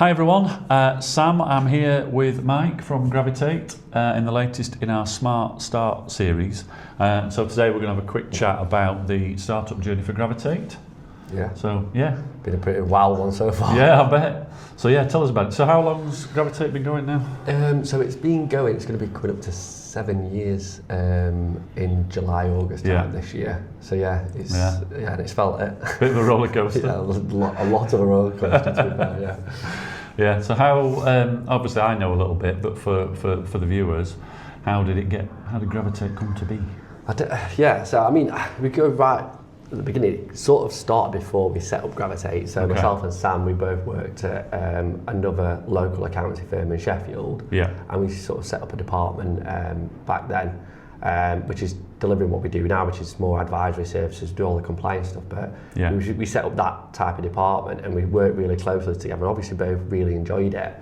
Hi everyone, Sam, I'm here with Mike from Gravitate in the latest in our Smart Start series. So today we're going to have a quick chat about the startup journey for Gravitate. Yeah. So, yeah. Been a pretty wild one so far. Yeah, I bet. So yeah, tell us about it. So how long's Gravitate been going now? So it's been going, it's going to be coming up to 7 years in July, August time this year. So yeah, and it's felt it. Bit of a roller coaster. Yeah, a lot of a roller coaster to be fair, yeah. Yeah, so how, obviously I know a little bit, but for the viewers, how did Gravitate come to be? So I mean, we go right at the beginning. It sort of started before we set up Gravitate. So myself and Sam, we both worked at another local accountancy firm in Sheffield. Yeah. And we sort of set up a department back then, which is delivering what we do now, which is more advisory services, do all the compliance stuff. But we set up that type of department and we worked really closely together. And obviously both really enjoyed it.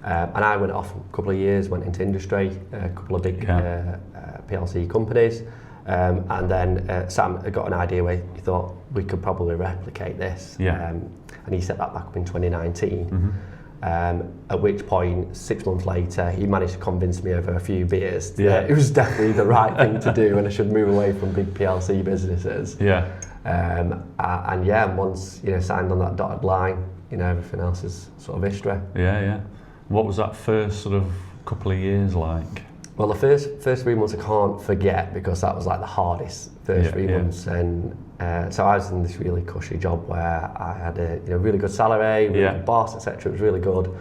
And I went off a couple of years, went into industry, a couple of big PLC companies. And then Sam had got an idea where he thought we could probably replicate this. Yeah. And he set that back up in 2019. Mm-hmm. At which point, 6 months later, he managed to convince me over a few beers that it was definitely the right thing to do and I should move away from big PLC businesses. Yeah. And once signed on that dotted line, everything else is sort of history. Yeah, yeah. What was that first sort of couple of years like? Well, the first 3 months I can't forget because that was like the hardest first 3 months, and so I was in this really cushy job where I had a really good salary, really good boss, etc. It was really good,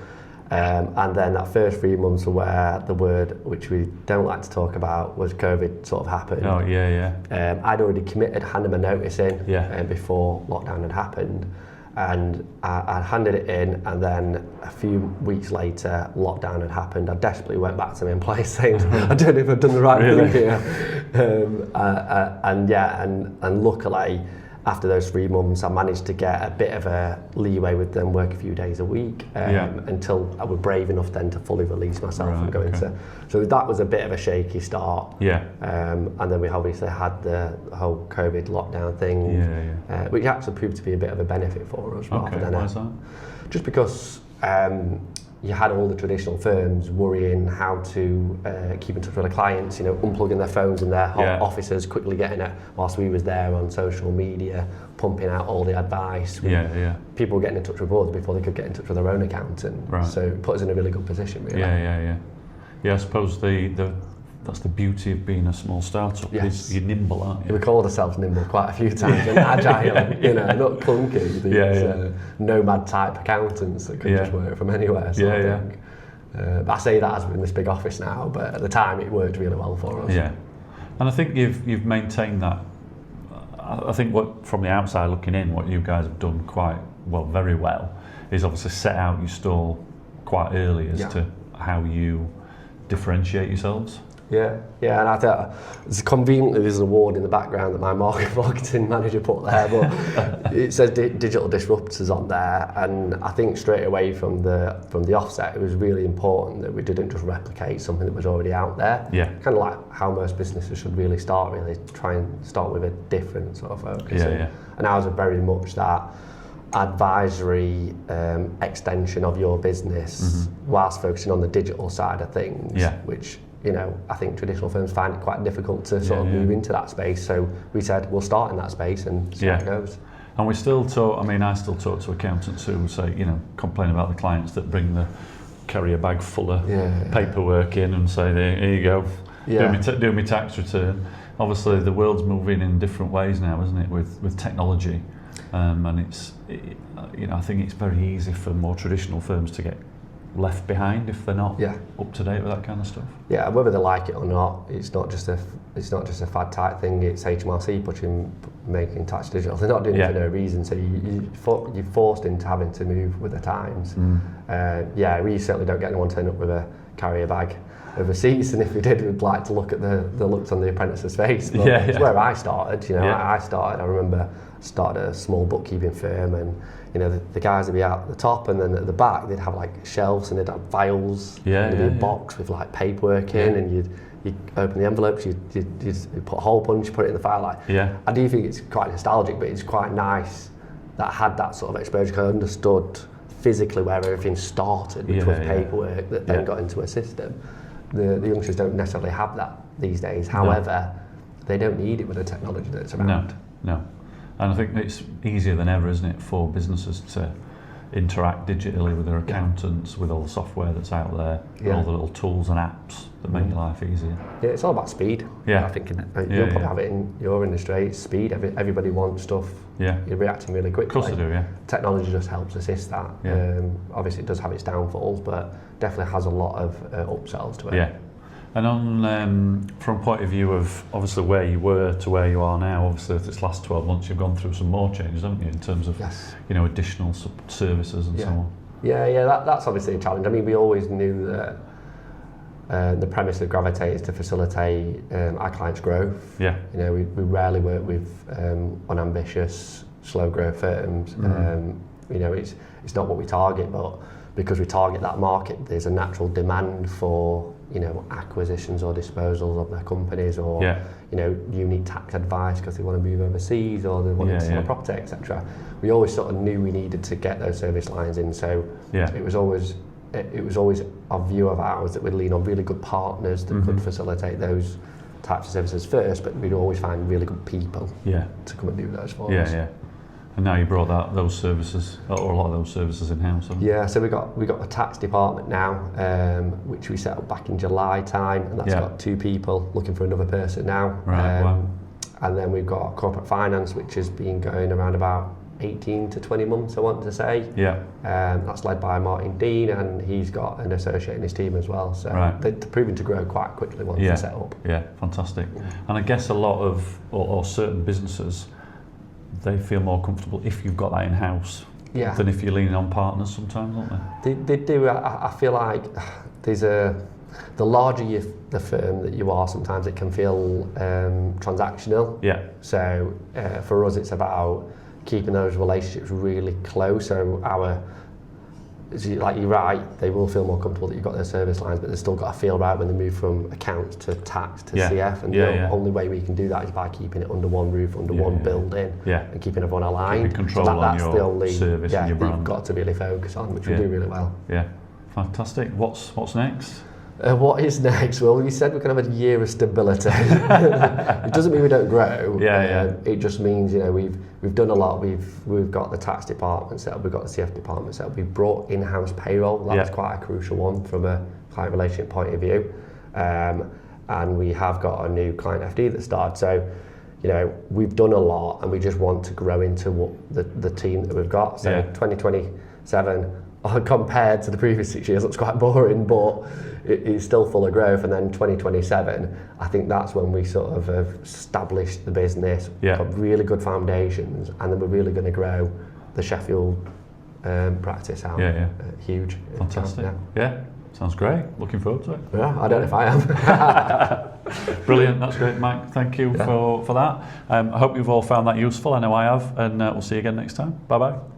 and then that first 3 months where the word which we don't like to talk about was COVID sort of happened. Oh yeah, yeah. I'd already committed, handed my notice in before lockdown had happened. And I handed it in, and then a few weeks later, lockdown had happened. I desperately went back to my employer saying, "I don't know if I've done the right thing here." And luckily, after those 3 months, I managed to get a bit of a leeway with them, work a few days a week, until I was brave enough then to fully release myself and go into. So that was a bit of a shaky start. Yeah. And then we obviously had the whole COVID lockdown thing, which actually proved to be a bit of a benefit for us. Okay, why is that? Just because you had all the traditional firms worrying how to keep in touch with their clients, unplugging their phones in their offices, quickly getting it, whilst we was there on social media, pumping out all the advice. People were getting in touch with us before they could get in touch with their own accountant. Right. So it put us in a really good position, really. Yeah, I suppose that's the beauty of being a small startup. Yes. You're nimble, aren't you? We called ourselves nimble quite a few times, and agile, not clunky. These nomad type accountants that could just work from anywhere. But I say that as we're in this big office now, but at the time it worked really well for us. Yeah, and I think you've maintained that. I think what from the outside looking in, what you guys have done very well, is obviously set out your stall quite early as to how you differentiate yourselves. Yeah, and I thought conveniently there's an award in the background that my marketing manager put there, but it says digital disruptors on there, and I think straight away from the offset it was really important that we didn't just replicate something that was already out there. Yeah, kind of like how most businesses should really try and start with a different sort of focus. And ours are very much that advisory extension of your business, whilst focusing on the digital side of things, which I think traditional firms find it quite difficult to sort of move into that space. So we said we'll start in that space and see how it goes. And we still talk. I still talk to accountants who say, complain about the clients that carry a bag full of paperwork in and say, "Here you go, do me tax return." Obviously, the world's moving in different ways now, isn't it? With technology, and I think it's very easy for more traditional firms to get left behind if they're not up to date with that kind of stuff. Yeah, whether they like it or not, it's not just a fad type thing. It's HMRC making tax digital. They're not doing it for no reason. So you're forced into having to move with the times. We certainly don't get anyone turn up with a carrier bag of receipts, and if we did, we'd like to look at the looks on the apprentice's face. But it's where I started. I remember started a small bookkeeping firm, and the guys would be out at the top, and then at the back they'd have like shelves and they'd have files, and there'd be a box with like paperwork in, and you'd open the envelopes, you'd put a hole punch, put it in the file. I do think it's quite nostalgic, but it's quite nice that I had that sort of exposure, because I understood physically where everything started, which was paperwork that then got into a system. The youngsters don't necessarily have that these days. However, they don't need it with the technology that's around. No. And I think it's easier than ever, isn't it, for businesses to interact digitally with their accountants, with all the software that's out there, and all the little tools and apps that make your life easier. Yeah, it's all about speed. I think you'll probably have it in your industry. It's speed. Everybody wants stuff. You're reacting really quickly. Of course they do, Technology just helps assist that. Obviously, it does have its downfalls, but definitely has a lot of upsells to it. Yeah. And on from a point of view of obviously where you were to where you are now, obviously this last 12 months you've gone through some more changes, haven't you, in terms of additional services and so on. That's obviously a challenge. I mean, we always knew that the premise of Gravitate is to facilitate our clients' growth. We rarely work with unambitious, slow growth firms. It's not what we target, but because we target that market, there's a natural demand for acquisitions or disposals of their companies, or unique tax advice because they want to move overseas or they want to sell a property, etc. We always sort of knew we needed to get those service lines in, so it was always a view of ours that we'd lean on really good partners that could facilitate those types of services first, but we'd always find really good people to come and do those for us. And now you brought those services, or a lot of those services in-house, haven't you? Yeah, so we got a tax department now, which we set up back in July time, and that's got 2 people, looking for another person now. And then we've got corporate finance, which has been going around about 18 to 20 months, I want to say. That's led by Martin Dean, and he's got an associate in his team as well. So they're proving to grow quite quickly once they're set up. Yeah, fantastic. And I guess a lot of, or certain businesses, they feel more comfortable if you've got that in-house than if you're leaning on partners sometimes, don't they? They do. I feel like the larger the firm that you are, sometimes it can feel transactional. So for us, it's about keeping those relationships really close. So you're right, they will feel more comfortable that you've got their service lines, but they've still got to feel right when they move from accounts to tax to CF. And the only way we can do that is by keeping it under one roof, under one building, and keeping everyone aligned. Keeping control on your the only service and your brand. You've got to really focus on, which we do really well. Yeah, fantastic. What's next? What is next? Well, we said we're going to have a year of stability. It doesn't mean we don't grow. It just means we've done a lot. We've got the tax department set up. We've got the CF department set up. We've brought in-house payroll. That's quite a crucial one from a client relationship point of view. And we have got a new client FD that started. So, we've done a lot, and we just want to grow into the team that we've got. So 2027. Compared to the previous 6 years, looks quite boring, but it's still full of growth. And then 2027, I think that's when we sort of have established the business, got really good foundations, and then we're really going to grow the Sheffield practice out. Huge. Fantastic. Sounds great. Looking forward to it. Yeah, I don't know if I am. Brilliant. That's great, Mike. Thank you for that. I hope you've all found that useful. I know I have, and we'll see you again next time. Bye-bye.